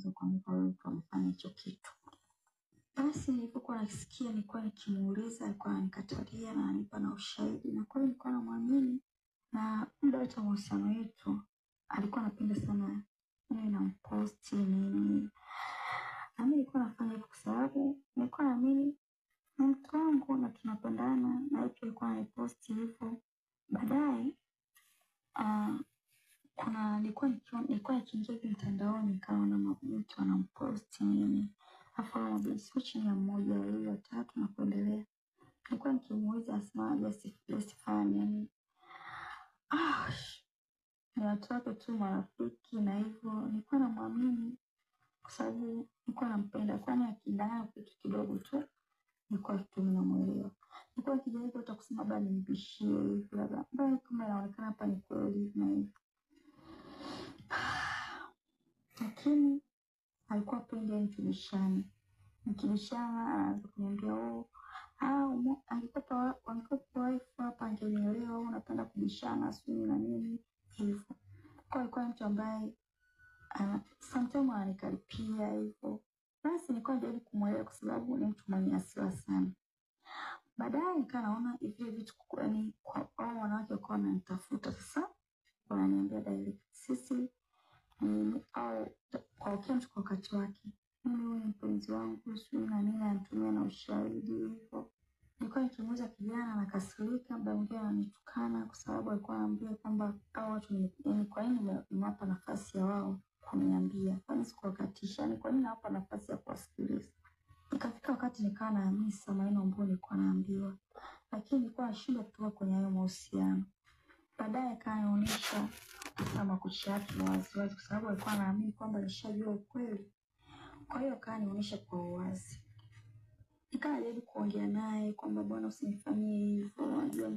unaweza kumpa wewe mtu amefanya hicho kitu. Basi nilipokuwa nasikia nilikuwa nikimuuliza, alikuwa anikatalia na anipa na ushahidi, na kweli nilikuwa namwamini. Na muda wote wa mahusiano yetu alikuwa anapenda sana niwe namposti nini. Na mimi nilikuwa nafanya hivyo kwa sababu nilikuwa naamini ni mtu wangu na tunapendana, na yeye pia alikuwa ananiposti hivyo. Baadaye nilikuwa nikiingia mtandaoni nikaona mtu anamposti nini. Alafu sio chini ya mmoja, wawili, watatu na kuendelea. Nilikuwa nikimuuliza asema yasifanye yani. Ni watu wake tu marafiki na hivyo. Nilikuwa namwamini kwa sababu nilikuwa nampenda. Kwani akidanganya kitu kidogo tu nilikuwa tu namuelewa. Nilikuwa nikijaribu hata kusema labda nimbishie hivi labda mbona kama inaonekana hapa ni kweli na hivyo. Lakini alikuwa hapendi yani tubishane. Nikibishana anaanza kuniambia angekupa wife hapa angenielewa, unapenda kubishana sijui na nini hivyo. Kwa alikuwa mtu ambaye sometimes ananikaripia hivyo. Basi nilikuwa najaribu kumuelewa kwa sababu ni mtu mwenye hasira sana. Baadaye nikawa naona hivi vitu yani kwa wanawake wakawa wananitafuta sasa, wananiambia direct sisi au kwa kila mtu kwa wakati wake. Huyu ni mpenzi wangu sijui na nini, anatumia na ushahidi hivyo. Nilikuwa nikimuuliza kijana anakasirika, muda mwingine ananitukana kwa sababu alikuwa ananiambia kwamba hao watu ni kwa nini nimewapa nafasi ya wao kuniambia. Kwani sikuwakatisha, ni kwa nini nawapa nafasi ya kuwasikiliza. Ikafika wakati nikawa naamini sasa maneno ambayo nilikuwa naambiwa. Lakini nilikuwa nashindwa kutoka kwenye hayo mahusiano. Baadaye akanionyesha kama kucha yake wazi wazi kwa sababu alikuwa anaamini kwamba nishajua ukweli. Kwa hiyo akanionyesha kwa uwazi. Nikajaribu kuongea naye kwamba bwana usinifanyie hivyo, unajua